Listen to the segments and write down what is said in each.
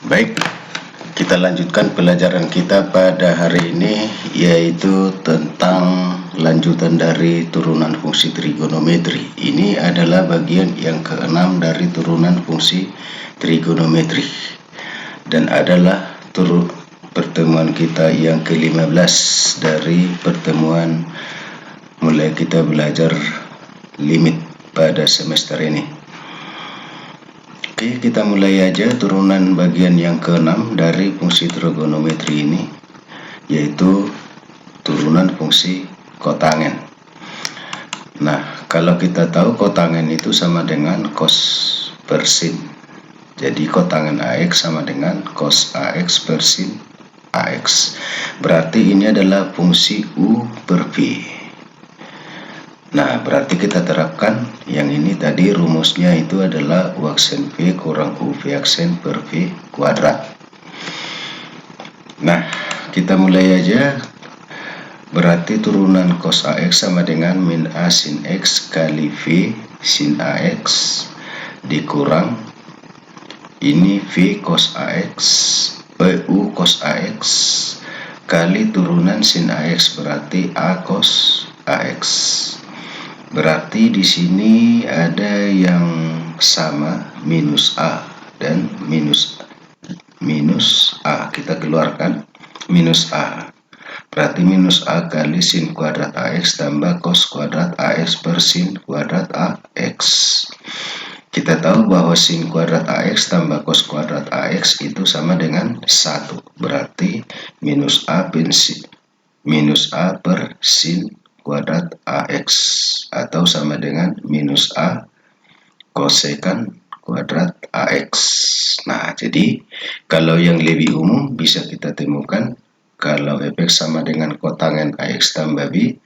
Baik, kita lanjutkan pelajaran kita pada hari ini, yaitu tentang lanjutan dari turunan fungsi trigonometri. Ini adalah bagian yang keenam dari turunan fungsi trigonometri dan adalah pertemuan kita yang ke-15 dari pertemuan mulai kita belajar limit pada semester ini. Oke, kita mulai aja turunan bagian yang ke-6 dari fungsi trigonometri ini, yaitu turunan fungsi kotangen. Nah, kalau kita tahu kotangen itu sama dengan cos per sin. Jadi kotangen AX sama dengan cos AX per sin AX. Berarti ini adalah fungsi U per V. Nah, berarti kita terapkan yang ini tadi, rumusnya itu adalah U aksen V kurang U V aksen per V kuadrat. Nah, kita mulai aja. Berarti turunan cos AX sama dengan min A sin X kali V sin AX dikurang ini V cos AX, U cos AX kali turunan sin AX, berarti A cos AX. Berarti di sini ada yang sama, minus A dan minus A. Kita keluarkan minus A. Berarti minus A kali sin kuadrat AX tambah cos kuadrat AX per sin kuadrat AX. Kita tahu bahwa sin kuadrat AX tambah cos kuadrat AX itu sama dengan 1. Berarti minus A per sin kuadrat AX atau sama dengan minus A kosekan kuadrat AX. Nah, jadi kalau yang lebih umum bisa kita temukan, kalau fx sama dengan kotangen AX tambah B,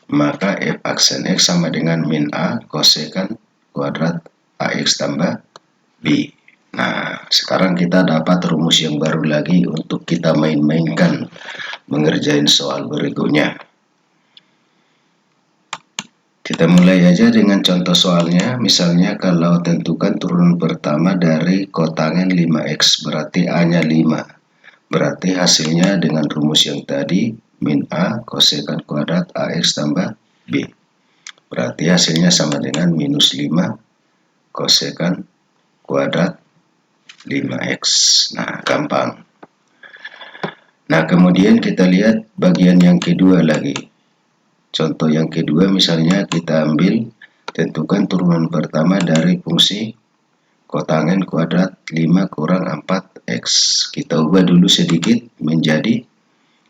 maka f aksen X sama dengan min A kosekan kuadrat AX tambah B. Nah, sekarang kita dapat rumus yang baru lagi untuk kita main-mainkan mengerjain soal berikutnya. Kita mulai aja dengan contoh soalnya. Misalnya kalau tentukan turunan pertama dari kotangen 5x, berarti A-nya 5. Berarti hasilnya dengan rumus yang tadi, min A kosekan kuadrat AX tambah B. Berarti hasilnya sama dengan minus 5 kosekan kuadrat 5x. Nah, gampang. Nah, kemudian kita lihat bagian yang kedua lagi. Contoh yang kedua, misalnya kita ambil tentukan turunan pertama dari fungsi kotangen kuadrat 5 kurang 4x. Kita ubah dulu sedikit menjadi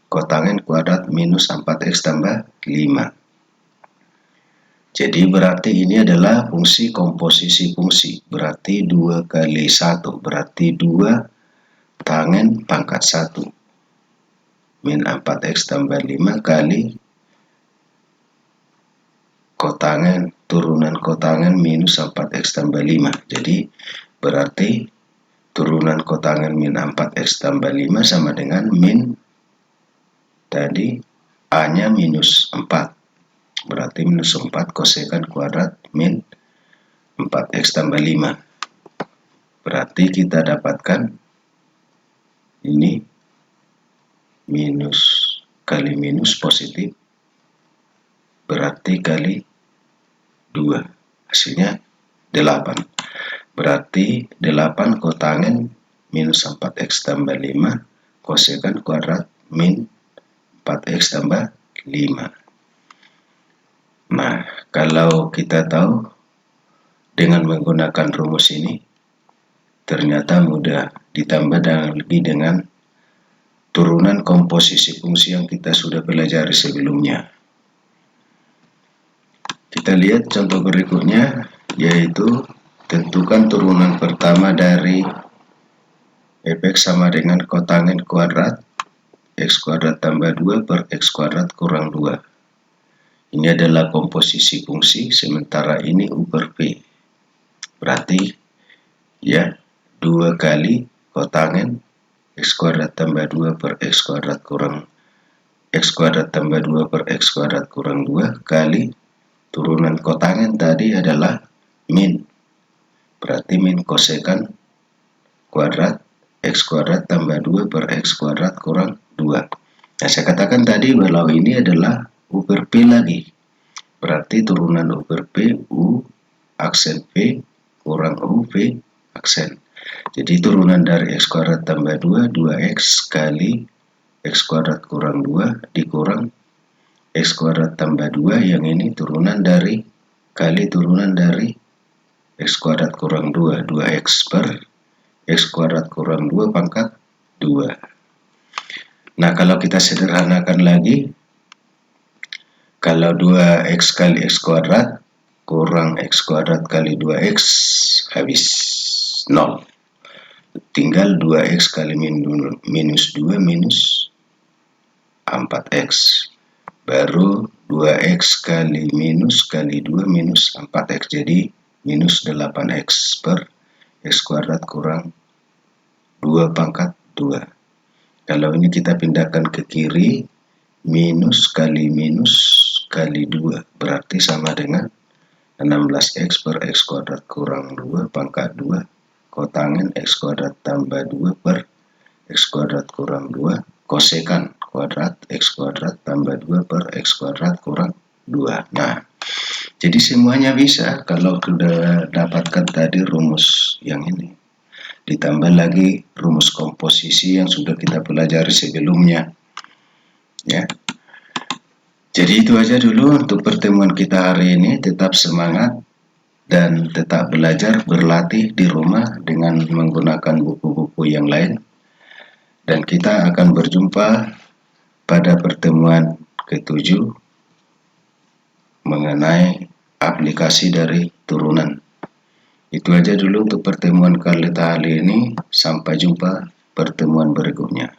kotangen kuadrat minus 4x tambah 5. Jadi berarti ini adalah fungsi komposisi fungsi. Berarti 2 kali 1. Berarti 2 tangen pangkat 1. Min 4x tambah 5 kali kotangen turunan kotangen minus 4x tambah 5. Jadi berarti turunan kotangen min 4x tambah 5 sama dengan min tadi A-nya minus 4. Berarti minus 4 kosekan kuadrat min 4x tambah 5. Berarti kita dapatkan ini minus kali minus positif, berarti kali 2, hasilnya 8. Berarti 8 kotangen minus 4x tambah 5 kosekan kuadrat min 4x tambah 5. Nah, kalau kita tahu dengan menggunakan rumus ini ternyata mudah, ditambah lagi dengan turunan komposisi fungsi yang kita sudah pelajari sebelumnya. Kita lihat contoh berikutnya, yaitu tentukan turunan pertama dari fx sama dengan kotangen kuadrat x kuadrat tambah 2 per x kuadrat kurang 2. Ini adalah komposisi fungsi, sementara ini U per V. Berarti ya 2 kali kotangen x kuadrat tambah 2 per x kuadrat kurang x kuadrat tambah 2 per x kuadrat kurang 2 kali turunan kotangen tadi adalah min. Berarti min kosekan kuadrat X kuadrat tambah 2 per X kuadrat kurang 2. Nah, saya katakan tadi kalau ini adalah U per P lagi. Berarti turunan U per P, U aksen P kurang U P aksen. Jadi turunan dari X kuadrat tambah 2, 2X kali X kuadrat kurang 2 dikurang X kuadrat tambah 2, yang ini turunan dari kali turunan dari X kuadrat kurang 2, 2X per X kuadrat kurang 2 pangkat 2. Nah, kalau kita sederhanakan lagi, kalau 2X kali X kuadrat kurang X kuadrat kali 2X habis 0. Tinggal 2X kali minus 2 minus 4X. Baru 2X kali 2 minus 4X. Jadi minus 8X per X kuadrat kurang 2 pangkat 2. Kalau ini kita pindahkan ke kiri, minus kali 2 berarti sama dengan 16X per X kuadrat kurang 2 pangkat 2 kotangen X kuadrat tambah 2 per X kuadrat kurang 2 kosekan kuadrat X kuadrat tambah 2 per X kuadrat kurang 2. Nah, jadi semuanya bisa kalau sudah dapatkan tadi rumus yang ini. Ditambah lagi rumus komposisi yang sudah kita pelajari sebelumnya. Ya. Jadi itu aja dulu untuk pertemuan kita hari ini. Tetap semangat dan tetap belajar, berlatih di rumah dengan menggunakan buku-buku yang lain. Dan kita akan berjumpa pada pertemuan ke-7 mengenai aplikasi dari turunan. Itu aja dulu untuk pertemuan kali ini. Sampai jumpa pertemuan berikutnya.